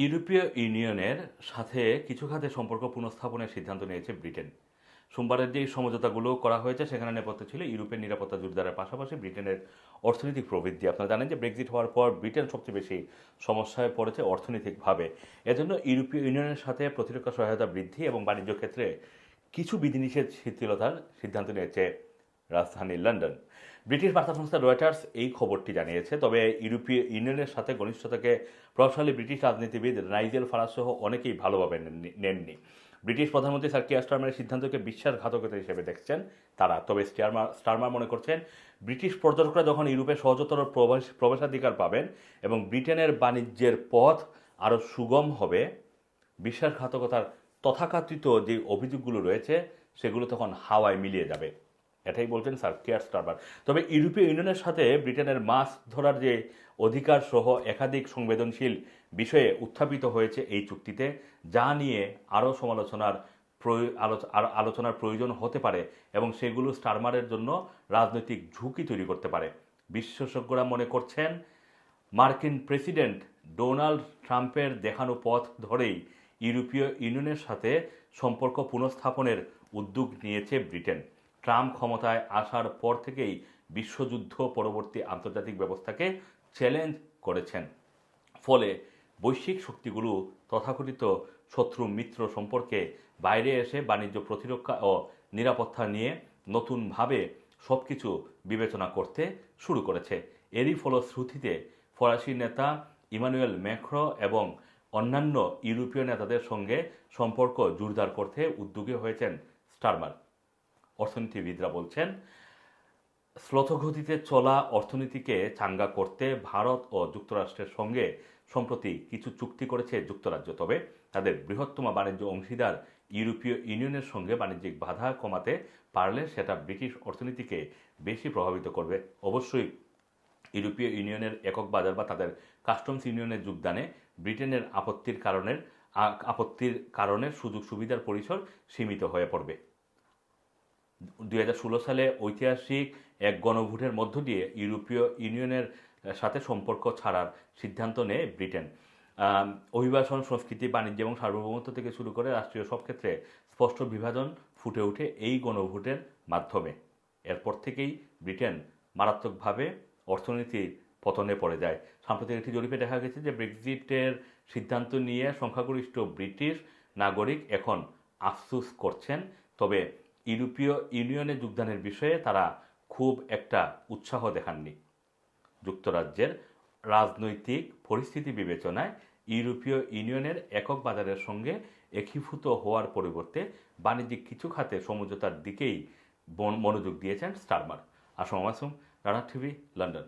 ইউরোপীয় ইউনিয়নের সাথে কিছু খাতে সম্পর্ক পুনঃস্থাপনের সিদ্ধান্ত নিয়েছে ব্রিটেন। সোমবারের যে সমঝোতাগুলো করা হয়েছে সেখানে নেপথ্য ছিল ইউরোপের নিরাপত্তা জোরদারের পাশাপাশি ব্রিটেনের অর্থনৈতিক প্রবৃদ্ধি। আপনারা জানেন যে ব্রেক্সিট হওয়ার পর ব্রিটেন সবচেয়ে বেশি সমস্যায় পড়েছে অর্থনৈতিকভাবে। এজন্য ইউরোপীয় ইউনিয়নের সাথে প্রতিরক্ষা সহায়তা বৃদ্ধি এবং বাণিজ্য ক্ষেত্রে কিছু বিধিনিষেধ শিথিলতার সিদ্ধান্ত নিয়েছে রাজধানী লন্ডন। ব্রিটিশ বার্তা সংস্থা রয়টার্স এই খবরটি জানিয়েছে। তবে ইউরোপীয় ইউনিয়নের সাথে ঘনিষ্ঠতাকে প্রভাবশালী ব্রিটিশ রাজনীতিবিদ নাইজেল ফারাজ সহ অনেকেই ভালোভাবে নেননি। ব্রিটিশ প্রধানমন্ত্রী স্যার কিয়ার স্টারমারের সিদ্ধান্তকে বিশ্বাসঘাতকতা হিসেবে দেখছেন তারা। তবে স্টারমার মনে করছেন ব্রিটিশ পর্যটকরা যখন ইউরোপে সহজতর প্রবেশাধিকার পাবেন এবং ব্রিটেনের বাণিজ্যের পথ আরও সুগম হবে, বিশ্বাসঘাতকতার তথাকথিত যে অভিযোগগুলো রয়েছে সেগুলো তখন হাওয়ায় মিলিয়ে যাবে, এটাই বলছেন স্যার কেয়ার স্টারমার। তবে ইউরোপীয় ইউনিয়নের সাথে ব্রিটেনের মাছ ধরার যে অধিকার সহ একাধিক সংবেদনশীল বিষয়ে উত্থাপিত হয়েছে এই চুক্তিতে, যা নিয়ে আরও আলোচনার প্রয়োজন হতে পারে এবং সেগুলো স্টারমারের জন্য রাজনৈতিক ঝুঁকি তৈরি করতে পারে। বিশেষজ্ঞরা মনে করছেন মার্কিন প্রেসিডেন্ট ডোনাল্ড ট্রাম্পের দেখানো পথ ধরেই ইউরোপীয় ইউনিয়নের সাথে সম্পর্ক পুনঃস্থাপনের উদ্যোগ নিয়েছে ব্রিটেন। ট্রাম্প ক্ষমতায় আসার পর থেকেই বিশ্বযুদ্ধ পরবর্তী আন্তর্জাতিক ব্যবস্থাকে চ্যালেঞ্জ করেছেন। ফলে বৈশ্বিক শক্তিগুলো তথাকথিত শত্রু মিত্র সম্পর্কে বাইরে এসে বাণিজ্য, প্রতিরক্ষা ও নিরাপত্তা নিয়ে নতুনভাবে সব কিছু বিবেচনা করতে শুরু করেছে। এরই ফলশ্রুতিতে ফরাসি নেতা ইমানুয়েল ম্যাক্রো এবং অন্যান্য ইউরোপীয় নেতাদের সঙ্গে সম্পর্ক জোরদার করতে উদ্যোগী হয়েছেন স্টারমার। অর্থনীতিবিদরা বলছেন স্লথগতিতে চলা অর্থনীতিকে চাঙ্গা করতে ভারত ও যুক্তরাষ্ট্রের সঙ্গে সম্প্রতি কিছু চুক্তি করেছে যুক্তরাজ্য। তবে তাদের বৃহত্তম বাণিজ্য অংশীদার ইউরোপীয় ইউনিয়নের সঙ্গে বাণিজ্যিক বাধা কমাতে পারলে সেটা ব্রিটিশ অর্থনীতিকে বেশি প্রভাবিত করবে। অবশ্যই ইউরোপীয় ইউনিয়নের একক বাজার বা তাদের কাস্টমস ইউনিয়নে যোগদানে ব্রিটেনের আপত্তির কারণে সুযোগ সুবিধার পরিসর সীমিত হয়ে পড়বে। 2016 সালে ঐতিহাসিক এক গণভোটের মধ্য দিয়ে ইউরোপীয় ইউনিয়নের সাথে সম্পর্ক ছাড়ার সিদ্ধান্ত নেয় ব্রিটেন। অভিবাসন, সংস্কৃতি, বাণিজ্য এবং সার্বভৌমত্ব থেকে শুরু করে রাষ্ট্রীয় সব ক্ষেত্রে স্পষ্ট বিভাজন ফুটে ওঠে এই গণভোটের মাধ্যমে। এরপর থেকেই ব্রিটেন মারাত্মকভাবে অর্থনীতির পতনে পড়ে যায়। সাম্প্রতিক একটি জরিপে দেখা গেছে যে ব্রেক্সিটের সিদ্ধান্ত নিয়ে সংখ্যাগরিষ্ঠ ব্রিটিশ নাগরিক এখন আফসোস করছেন। তবে ইউরোপীয় ইউনিয়নে যোগদানের বিষয়ে তারা খুব একটা উৎসাহ দেখাননি। যুক্তরাজ্যের রাজনৈতিক পরিস্থিতি বিবেচনায় ইউরোপীয় ইউনিয়নের একক বাজারের সঙ্গে একীভূত হওয়ার পরিবর্তে বাণিজ্যিক কিছু খাতে সমঝোতার দিকেই মনোযোগ দিয়েছেন Starmer. Assam Masum, Rana TV, London.